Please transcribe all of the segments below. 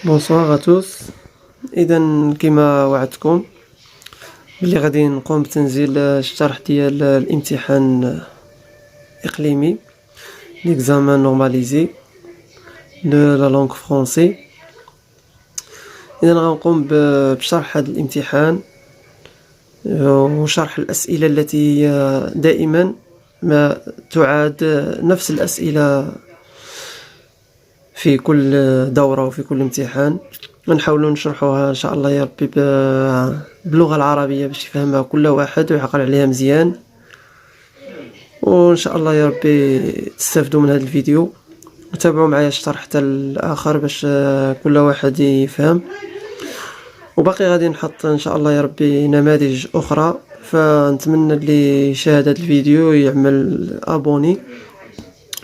بونسوار اتوس. اذا كما وعدتكم بلي غادي نقوم بتنزيل الشرح ديال الامتحان اقليمي ليكزامان نورماليزي دو لا لونغ فرونسي. اذا غنقوم بشرح هذا الامتحان وشرح الاسئله التي دائما ما تعاد نفس الاسئله في كل دورة وفي كل امتحان. غنحاولوا نشرحوها ان شاء الله يا ربي باللغة العربية باش يفهمها كل واحد ويعقل عليها مزيان، وان شاء الله يا ربي تستافدوا من هذا الفيديو وتابعوا معايا الشرح حتى الاخر باش كل واحد يفهم. وباقي غادي نحط ان شاء الله يا ربي نماذج اخرى، فنتمنى اللي شاهد هذا الفيديو يعمل ابوني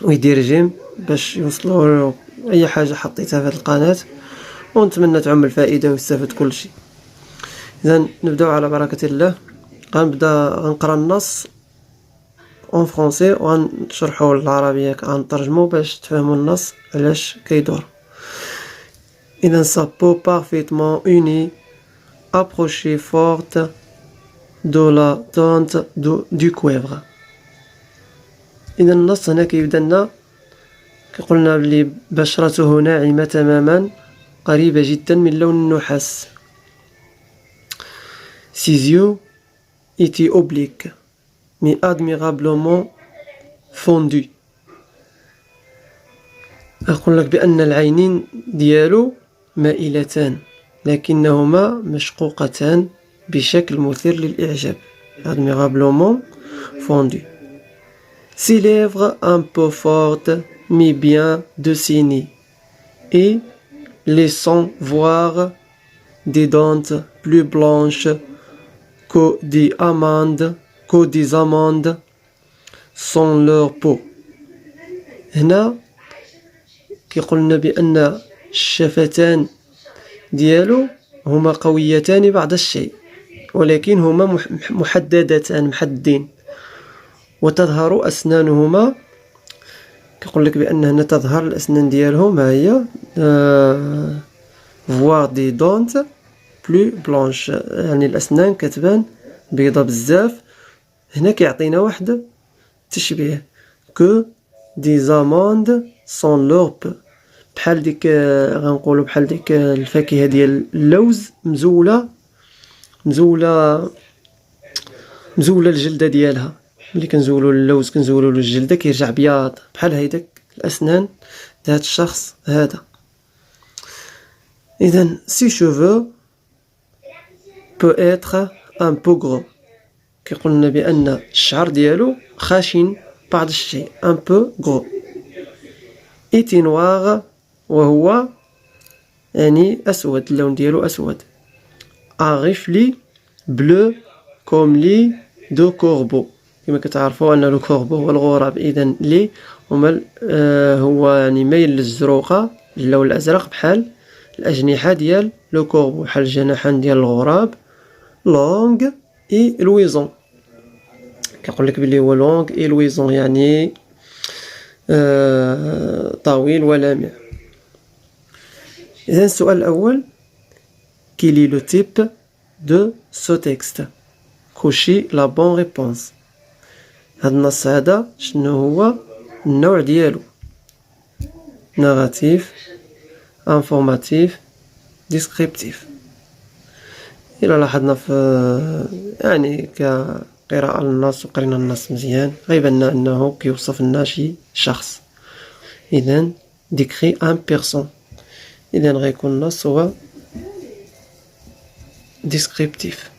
ويدير جيم باش يوصلوا اي حاجه حطيتها في هذه القناه، ونتمنى تعم الفائده ويستفاد كل شيء. اذا نبداو على بركه الله. غنقرا النص اون فرونسي وغنشرحوه بالعربيه، غنترجمو باش تفهموا النص علاش كيدور. اذا sa peau parfaitement unie approchée forte de la teinte du cuivre. اذا النص هنا كيبدا لنا كيقولنا بلي بشرته ناعمة تماما قريبة جدا من لون النحاس. Ses yeux étaient obliques mais admirablement fondus. أقول لك بأن العينين ديالو مائلتان لكنهما مشقوقتان بشكل مثير للإعجاب. admirablement fondus. Ses lèvres un peu fortes mais bien dessinées et laissant voir des dents plus blanches que des amandes sans leur peau. هنا كيقولنا بأن الشفتان ديالو هما قويتان بعض الشيء ولكن هما محددتان محدين، وتظهر أسنانهما. كيقول لك بأن هنا تظهر الأسنان ديالهم، ها هي voir des dents plus blanches، يعني الأسنان كتبان بيضة بزاف. هنا كيعطينا واحد تشبيه que des amandes sans leur peau، بحال ديك غنقولوا بحال ديك الفاكهة ديال اللوز مزولة الجلدة ديالها. ملي كنزولوا اللوز كنزولوا له الجلدة كيرجع بياض، بحال هيداك الأسنان هذا الشخص هذا. إذن ses cheveux peut être un peu gros، كيقولنا بأن الشعر ديالو خاشن بعض الشيء un peu gros. était noir، وهو يعني أسود، اللون ديالو أسود. un reflet bleu comme les deux corbeaux، كما كتعرفوا أن لو كوربو هو الغراب. إذن لي هما هو يعني ميل للزروقة اللون الأزرق بحال الأجنحة ديال لو كوربو، بحال الجناحان ديال الغراب. لونغ إي لويزون، كيقول لك بلي هو لونغ إي لويزون يعني طويل ولامع. إذن السؤال الأول quel est le type de ce texte؟ cochez la bonne réponse. هذا النص هذا شنو هو النوع ديالو؟ ناراتيف، انفورماتيف، ديسكريبتيف. إلا لاحظنا في يعني كقراءة للنص وقرينا النص مزيان غيبان أنه كيوصف لنا شي شخص. إذن ديكري ان بيرسون، إذن غيكون النص هو ديسكريبتيف.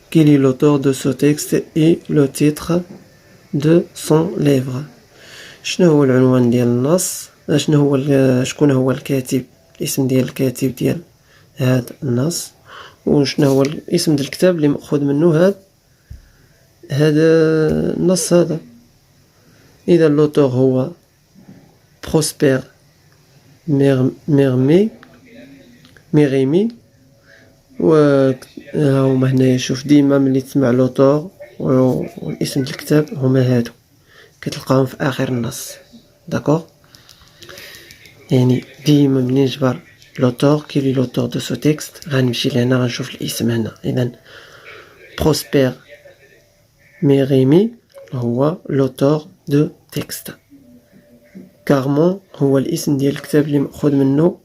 Quel est l'auteur de ce texte et le titre de son livre؟ شنو هو العنوان ديال النص؟ شكون هو الكاتب، الاسم ديال الكاتب ديال هذا النص، وشنو هو الاسم ديال الكتاب اللي مأخوذ منه هذا النص هذا. إذا لوتور هو بروسبير ميريمي، وهما هنايا شوف ديما ملي تسمع لوتور والاسم ديال الكتاب هما هادو كتلقاهم في آخر النص. داكوغ. يعني ديما ملي نجبر لوتور كي لوتور دو سو تيكست غنمشي لهنا غنشوف الاسم هنا. اذا بروسبير ميريمي هو لوتور دو تيكست. كارمون هو الاسم ديال الكتاب اللي مأخوذ منه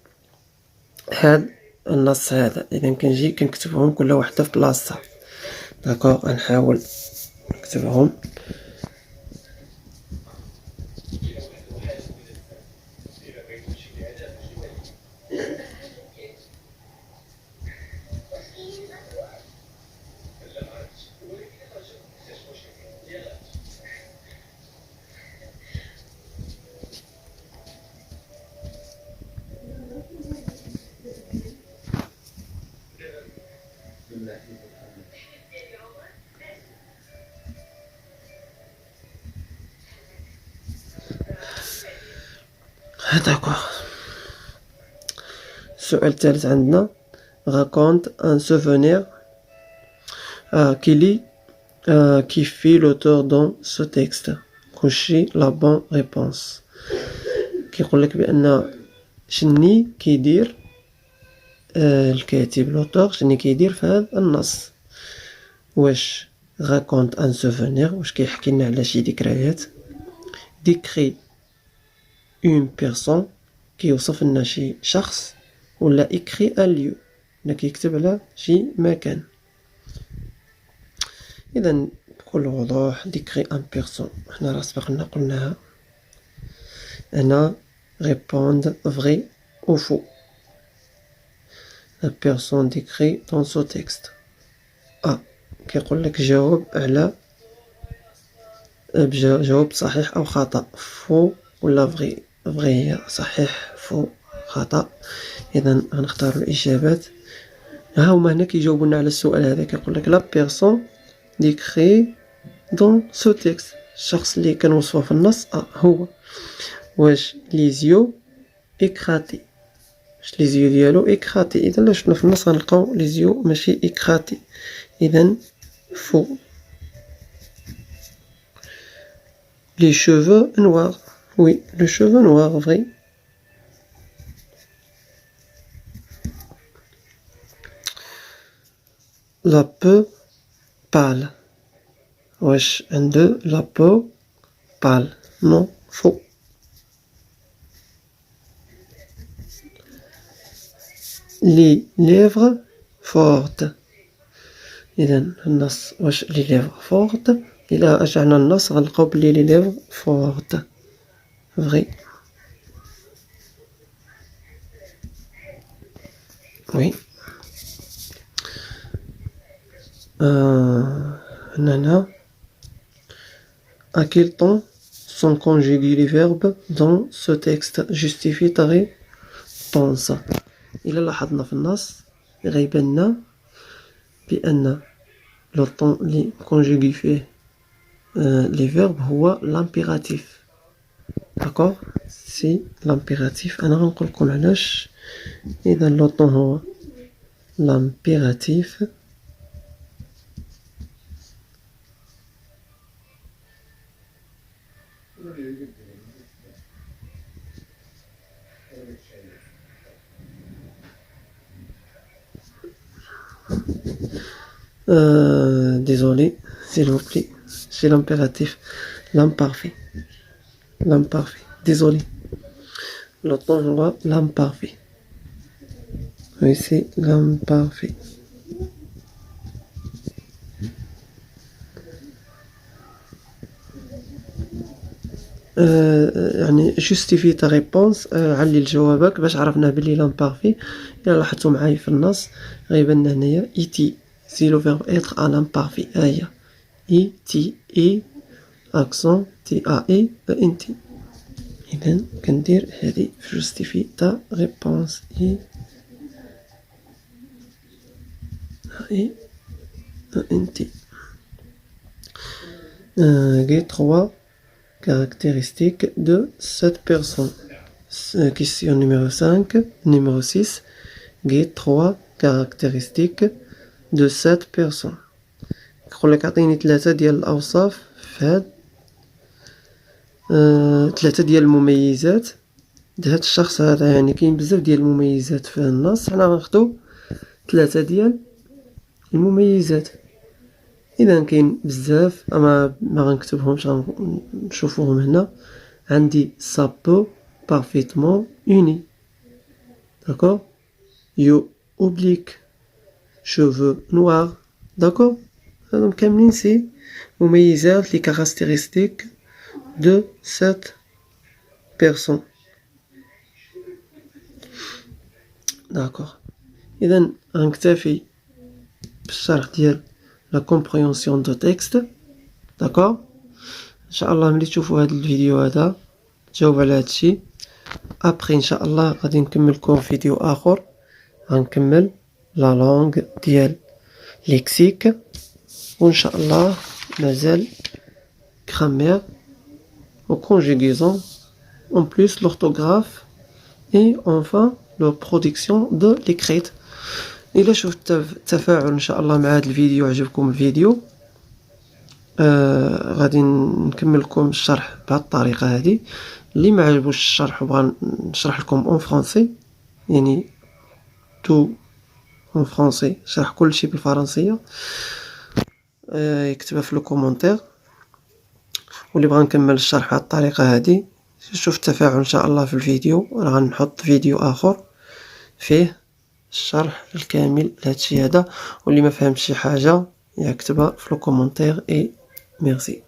هاد النص هذا. اذا كنجي كنكتبهم كل وحده في بلاصتها. داكوغ غنحاول نكتبهم. داكوغ. السؤال الثالث عندنا raconte un souvenir qui fit l'auteur dans ce texte. كلشي لا بون ريبونس. كيقول لك بان شني كيدير الكاتب لوتور، شني كيدير في هذا النص. واش raconte un souvenir واش كيحكي لنا على شي ذكريات، décrit une personne كيوصف لنا شي شخص، ولا écrit un lieu ولا كيكتب على شي مكان. اذا بكل وضوح décrit un personne حنا راه سبقنا قلناها. انا répondre vrai ou faux. La personne décrit dans ce texte. كيقول لك جاوب على جاوب صحيح او خطأ، فو ولا فغي. فغي هي صحيح، فو خطأ. اذا غنختار الاجابات. ها هما هنا كيجاوبوا لنا على السؤال هذا. كيقول لك لا بيرسون ديكري دون سو تيكست، الشخص اللي كنوصفه في النص هو. واش ليزيو اكراتي، واش ليزيو ديالو اكراتي. اذا لا شفنا في النص غنلقاو ليزيو ماشي اكراتي. اذا فو. Les cheveux noirs. Oui, le cheveu noir, vrai. La peau pâle. Wesh, un, deux, la peau pâle. Non, faux. Les lèvres fortes. إذا النص واش لي ليفر فورت. إلا رجعنا النص غنلقاو بلي لي ليفر فورت. فغي. وي. هنا à quel temps sont conjugués les verbes dans ce texte. Justifie ta réponse. إلا لاحظنا في النص غيبان لنا بأن لو طون لي كونجوغي فيه لي فيرب هو لامبيراتيف. داكوغ، سي لامبيراتيف. انا غنقول لكم علاش. اذا لو طون هو لامبيراتيف désolé, s'il vous plaît, c'est l'impératif, l'imparfait, désolé. Le temps voit l'imparfait. Oui, c'est l'imparfait. يعني justifie ta réponse. علل جوابك باش عرفنا بلي l'imparfait. إلا لاحظتوا معايا في النص غيبان لنا هنايا إيتي. Si le verbe être à l'imparfait. هيا إي تي إي accent تي أ إي إن تي. إذا كندير هادي justifie ta réponse. إي إي إن تي. Guide 3 caractéristiques de cette personne. Question numéro 5. Numéro 6. Guide 3 caractéristiques de cette personne. يقول لك عطيني 3 ديال الأوصاف في هاد 3 ديال المميزات هاد الشخص هذا، يعني كاين بزاف ديال المميزات في النص، حنا غناخدو 3 ديال المميزات. اذا كاين بزاف ما غنكتبهمش، غنشوفوهم هنا. عندي ça peut parfaitement uni. D'accord. You oblique cheveux noirs. D'accord. هادو كاملين سي مميزات لي كارactéristiques de cette personne. D'accord. إذا غنكتفي بالشرح ديال لا كومبريونسيون دو تكست. داكور. ان شاء الله ملي تشوفوا هذا الفيديو هذا تجاوب على هذا الشيء. ابري ان شاء الله غادي نكمل لكم فيديو اخر، غنكمل لا لونغ ديال ليكسيك، وان شاء الله مازال grammaire ou conjugaison, en plus l'orthographe et enfin la production de l'écrit. إلا شفت التفاعل إن شاء الله مع هذا الفيديو، عجبكم الفيديو، غادي نكمل لكم الشرح بهذه الطريقة هذه. اللي ما عجبوش الشرح وبغى نشرح لكم اون فرونسي، يعني تو اون فرونسي، شرح كل شيء بالفرنسية، يكتبها في الكومونتير. واللي بغى نكمل الشرح بهذه الطريقة هذه، شوف التفاعل إن شاء الله في الفيديو، راه نحط فيديو آخر فيه الشرح الكامل لهذا الشيء هذا. واللي ما فهمش شي حاجة يكتبها في الكومونتير. اي ميرسي.